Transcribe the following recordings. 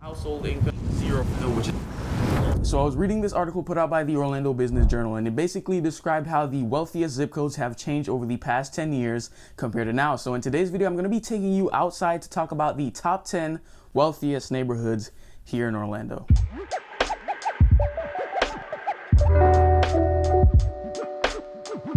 Household income zero, which is. So I was reading this article put out by the Orlando Business Journal, and it basically described how the wealthiest zip codes have changed over the past 10 years compared to now. So in today's video, I'm going to be taking you outside to talk about the top 10 wealthiest neighborhoods here in Orlando.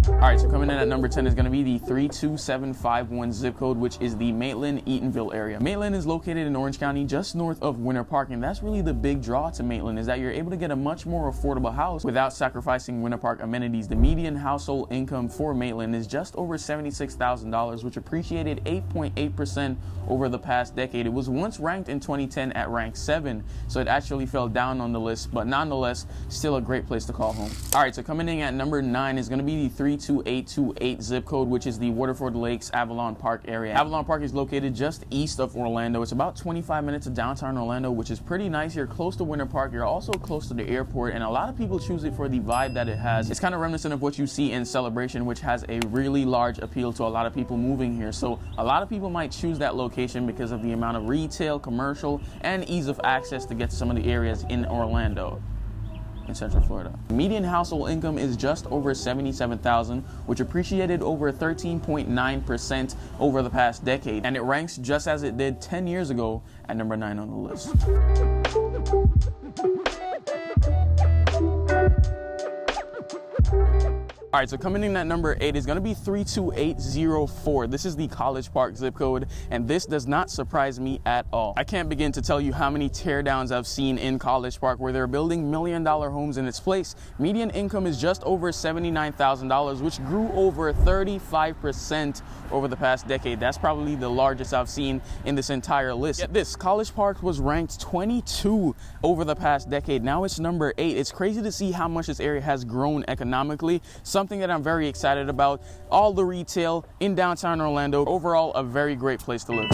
All right, so coming in at number 10 is going to be the 32751 zip code, which is the Maitland, Eatonville area. Maitland is located in Orange County, just north of Winter Park, and that's really the big draw to Maitland, is that you're able to get a much more affordable house without sacrificing Winter Park amenities. The median household income for Maitland is just over $76,000, which appreciated 8.8% over the past decade. It was once ranked in 2010 at rank 7, so it actually fell down on the list, but nonetheless, still a great place to call home. All right, so coming in at number 9 is going to be the 32828 zip code, which is the Waterford Lakes Avalon Park area. Avalon Park is located just east of Orlando. It's about 25 minutes of downtown Orlando, which is pretty nice. You're close to Winter Park. You're also close to the airport, and a lot of people choose it for the vibe that it has. It's kind of reminiscent of what you see in Celebration, which has a really large appeal to a lot of people moving here. So a lot of people might choose that location because of the amount of retail, commercial, and ease of access to get to some of the areas in Orlando. In Central Florida. Median household income is just over $77,000, which appreciated over 13.9% over the past decade, and it ranks just as it did 10 years ago at number 9 on the list. All right, so coming in at number 8 is going to be 32804. This is the College Park zip code, and this does not surprise me at all. I can't begin to tell you how many teardowns I've seen in College Park where they're building million-dollar homes in its place. Median income is just over $79,000, which grew over 35% over the past decade. That's probably the largest I've seen in this entire list. Get this, College Park was ranked 22 over the past decade. Now it's number 8. It's crazy to see how much this area has grown economically. Something that I'm very excited about. All the retail in downtown Orlando. Overall, a very great place to live.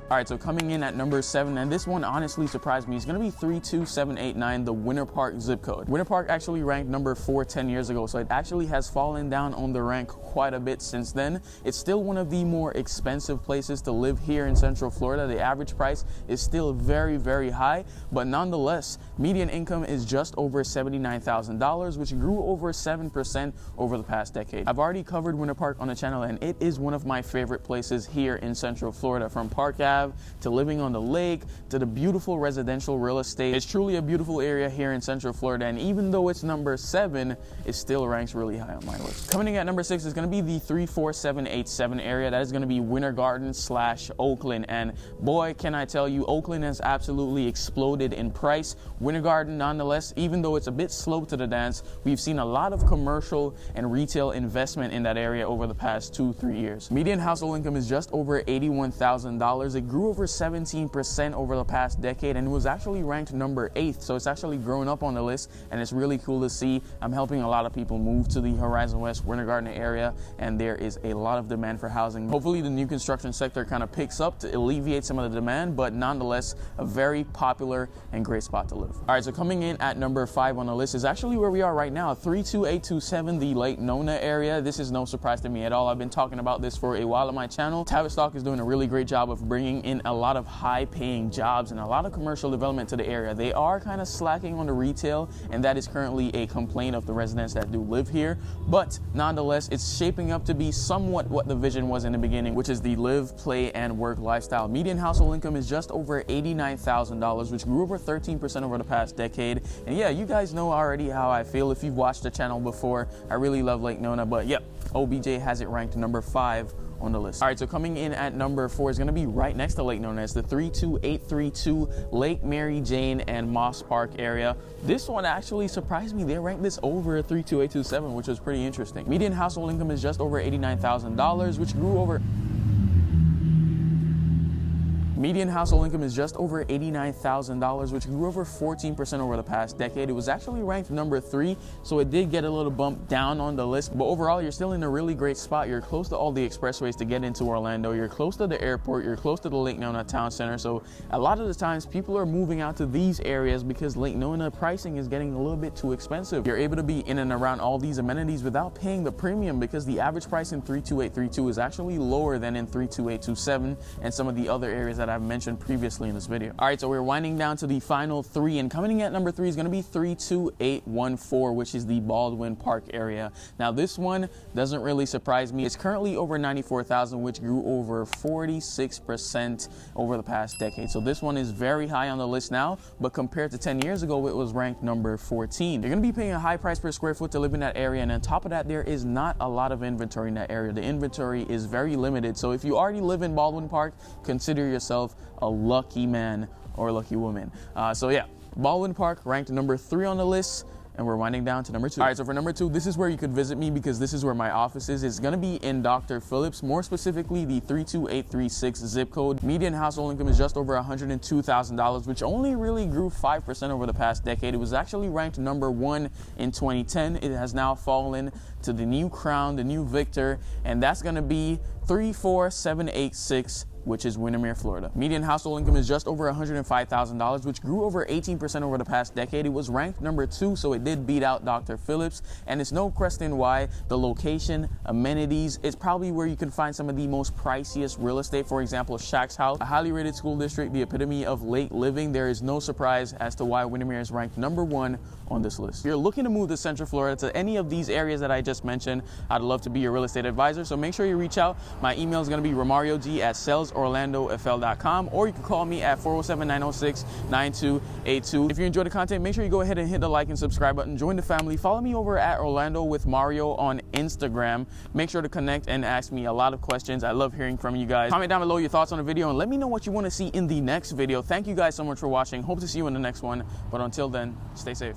All right, so coming in at number 7, and this one honestly surprised me, it's going to be 32789, the Winter Park zip code. Winter Park actually ranked number 4 10 years ago, so it actually has fallen down on the rank quite a bit since then. It's still one of the more expensive places to live here in Central Florida. The average price is still very, very high, but nonetheless, median income is just over $79,000, which grew over 7% over the past decade. I've already covered Winter Park on the channel, and it is one of my favorite places here in Central Florida, from Park Ave to living on the lake to the beautiful residential real estate. It's truly a beautiful area here in Central Florida, and even though it's number 7, it still ranks really high on my list. Coming in at number 6 is going to be the 34787 area. That is going to be Winter Garden / Oakland, and boy, can I tell you, Oakland has absolutely exploded in price. Winter Garden, nonetheless, even though it's a bit slow to the dance, we've seen a lot of commercial and retail investment in that area over the past 2-3 years. Median household income is just over $81,000. It grew over 17% over the past decade, and it was actually ranked number 8, so it's actually grown up on the list, and it's really cool to see. I'm helping a lot of people move to the Horizon West Winter Garden area, and there is a lot of demand for housing. Hopefully the new construction sector kind of picks up to alleviate some of the demand, but nonetheless, a very popular and great spot to live. All right, so coming in at number 5 on the list is actually where we are right now, 32827, the Lake Nona area. This is no surprise to me at all. I've been talking about this for a while on my channel. Tavistock is doing a really great job of bringing in a lot of high-paying jobs and a lot of commercial development to the area. They are kind of slacking on the retail, and that is currently a complaint of the residents that do live here, but nonetheless, it's shaping up to be somewhat what the vision was in the beginning, which is the live, play, and work lifestyle. Median household income is just over $89,000, which grew over 13% over the past decade. And yeah, you guys know already how I feel if you've watched the channel before. I really love Lake Nona, but yep, OBJ has it ranked number 5 on the list. All right, so coming in at number 4 is going to be right next to Lake Nona. It's the 32832 Lake Mary Jane and Moss Park area. This one actually surprised me. They ranked this over 32827, which was pretty interesting. Median household income is just over $89,000, which grew over Median household income is just over $89,000, which grew over 14% over the past decade. It was actually ranked number 3, so it did get a little bump down on the list, but overall you're still in a really great spot. You're close to all the expressways to get into Orlando, you're close to the airport, you're close to the Lake Nona town center, so a lot of the times people are moving out to these areas because Lake Nona pricing is getting a little bit too expensive. You're able to be in and around all these amenities without paying the premium because the average price in 32832 is actually lower than in 32827 and some of the other areas that I've mentioned previously in this video. All right, so we're winding down to the final 3, and coming in at number 3 is going to be 32814, which is the Baldwin Park area. Now this one doesn't really surprise me. It's currently over 94,000, which grew over 46% over the past decade. So this one is very high on the list now, but compared to 10 years ago, it was ranked number 14. You're going to be paying a high price per square foot to live in that area, and on top of that, there is not a lot of inventory in that area. The inventory is very limited. So if you already live in Baldwin Park, consider yourself a lucky man or a lucky woman. So yeah, Baldwin Park ranked number 3 on the list. And we're winding down to number 2. All right, so for number 2, this is where you could visit me because this is where my office is. It's going to be in Dr. Phillips, more specifically the 32836 zip code. Median household income is just over $102,000, which only really grew 5% over the past decade. It was actually ranked number 1 in 2010. It has now fallen to the new crown, the new victor, and that's going to be 34786, which is Windermere, Florida. Median household income is just over $105,000, which grew over 18% over the past decade. It was ranked number 2, so it did beat out Dr. Phillips, and it's no question why. The location, amenities, it's probably where you can find some of the most priciest real estate. For example, Shaq's House, a highly rated school district, the epitome of lake living. There is no surprise as to why Windermere is ranked number 1 on this list. If you're looking to move to Central Florida, to any of these areas that I just mentioned, I'd love to be your real estate advisor, so make sure you reach out. My email is going to be romariog@salesorlandofl.com, or you can call me at 407-906-9282. If you enjoyed the content, make sure you go ahead and hit the like and subscribe button. Join the family. Follow me over at Orlando with Mario on Instagram. Make sure to connect and ask me a lot of questions. I love hearing from you guys. Comment down below your thoughts on the video and let me know what you want to see in the next video. Thank you guys so much for watching. Hope to see you in the next one, but until then, stay safe.